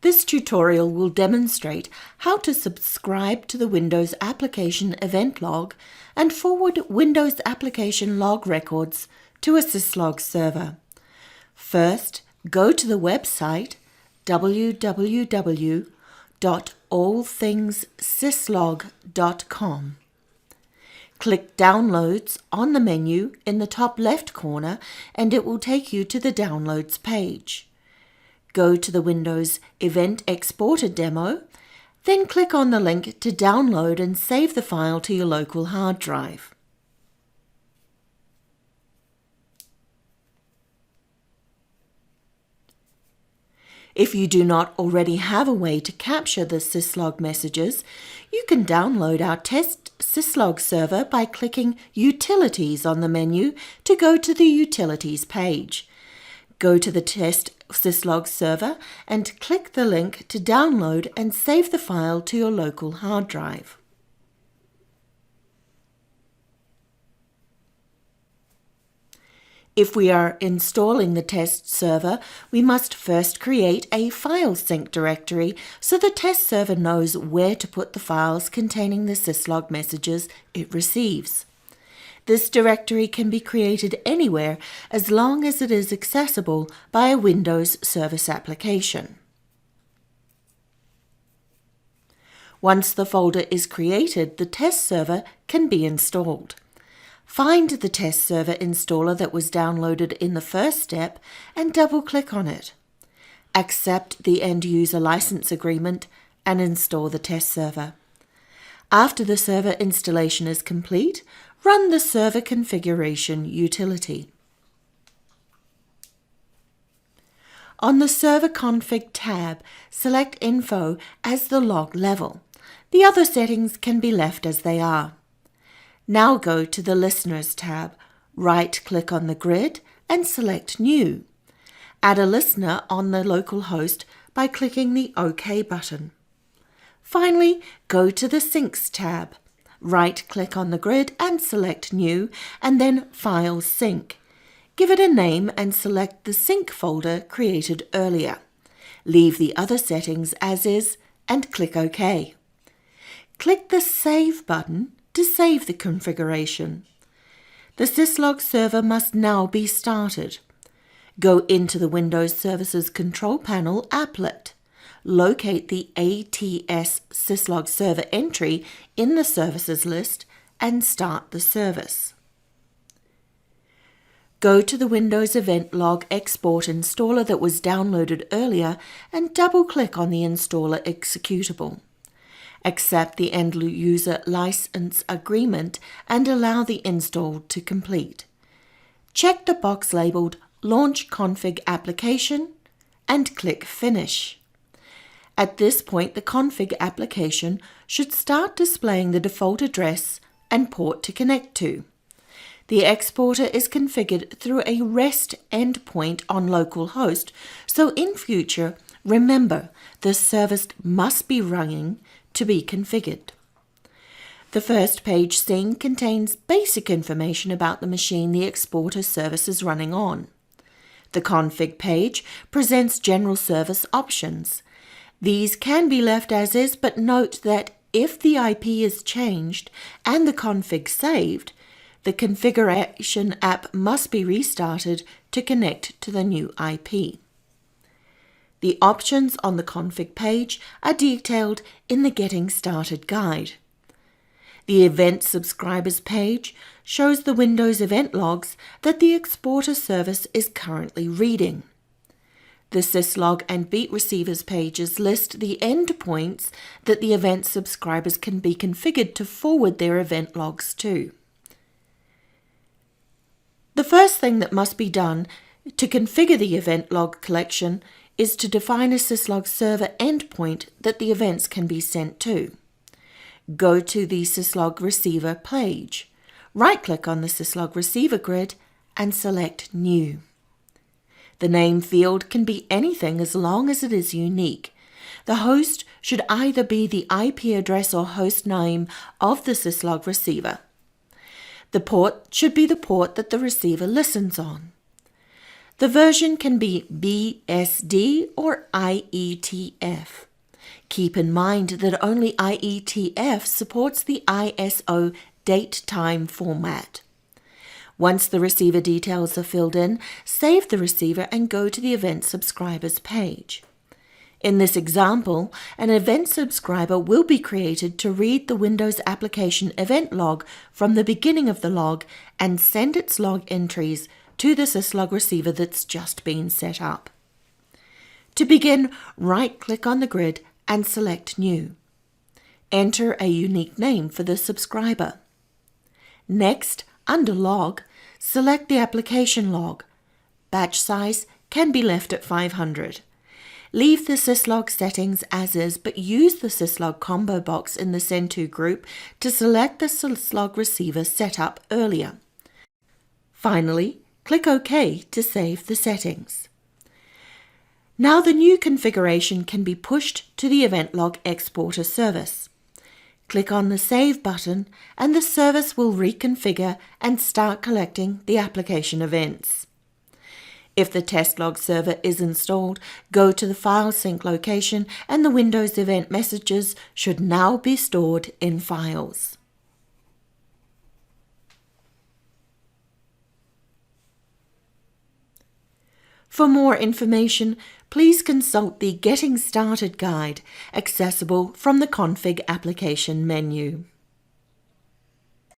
This tutorial will demonstrate how to subscribe to the Windows Application Event Log and forward Windows Application Log records to a syslog server. First, go to the website www.allthingssyslog.com. Click Downloads on the menu in the top left corner and it will take you to the Downloads page. Go to the Windows Event Exporter demo, then click on the link to download and save the file to your local hard drive. If you do not already have a way to capture the syslog messages, you can download our test syslog server by clicking Utilities on the menu to go to the Utilities page. Go to the test syslog server and click the link to download and save the file to your local hard drive. If we are installing the test server, we must first create a file sync directory so the test server knows where to put the files containing the syslog messages it receives. This directory can be created anywhere as long as it is accessible by a Windows service application. Once the folder is created, the test server can be installed. Find the test server installer that was downloaded in the first step and double-click on it. Accept the end-user license agreement and install the test server. After the server installation is complete, run the server configuration utility. On the Server Config tab, select Info as the log level. The other settings can be left as they are. Now go to the Listeners tab, right-click on the grid and select New. Add a listener on the local host by clicking the OK button. Finally, go to the Syncs tab, right-click on the grid and select New, and then File Sync. Give it a name and select the sync folder created earlier. Leave the other settings as is and click OK. Click the Save button to save the configuration. The syslog server must now be started. Go into the Windows Services Control Panel Applet. Locate the ATS syslog server entry in the services list and start the service. Go to the Windows Event Log Export installer that was downloaded earlier and double-click on the installer executable. Accept the end-user license agreement and allow the install to complete. Check the box labeled Launch Config Application and click Finish. At this point, the config application should start displaying the default address and port to connect to. The exporter is configured through a REST endpoint on localhost, so in future, remember the service must be running to be configured. The first page seen contains basic information about the machine the exporter service is running on. The config page presents general service options. These can be left as is, but note that if the IP is changed and the config saved, the configuration app must be restarted to connect to the new IP. The options on the config page are detailed in the Getting Started guide. The Event Subscribers page shows the Windows event logs that the exporter service is currently reading. The syslog and beat receivers pages list the endpoints that the event subscribers can be configured to forward their event logs to. The first thing that must be done to configure the event log collection is to define a syslog server endpoint that the events can be sent to. Go to the syslog receiver page. Right-click on the syslog receiver grid and select New. The name field can be anything as long as it is unique. The host should either be the IP address or host name of the syslog receiver. The port should be the port that the receiver listens on. The version can be BSD or IETF. Keep in mind that only IETF supports the ISO date-time format. Once the receiver details are filled in, save the receiver and go to the Event Subscribers page. In this example, an event subscriber will be created to read the Windows application event log from the beginning of the log and send its log entries to the syslog receiver that's just been set up. To begin, right-click on the grid and select New. Enter a unique name for the subscriber. Next, under Log, select the application log. Batch size can be left at 500. Leave the syslog settings as is, but use the syslog combo box in the Send To group to select the syslog receiver set up earlier. Finally, click OK to save the settings. Now the new configuration can be pushed to the Event Log Exporter service. Click on the Save button and the service will reconfigure and start collecting the application events. If the test log server is installed, go to the file sync location and the Windows event messages should now be stored in files. For more information, please consult the Getting Started guide, accessible from the Config application menu.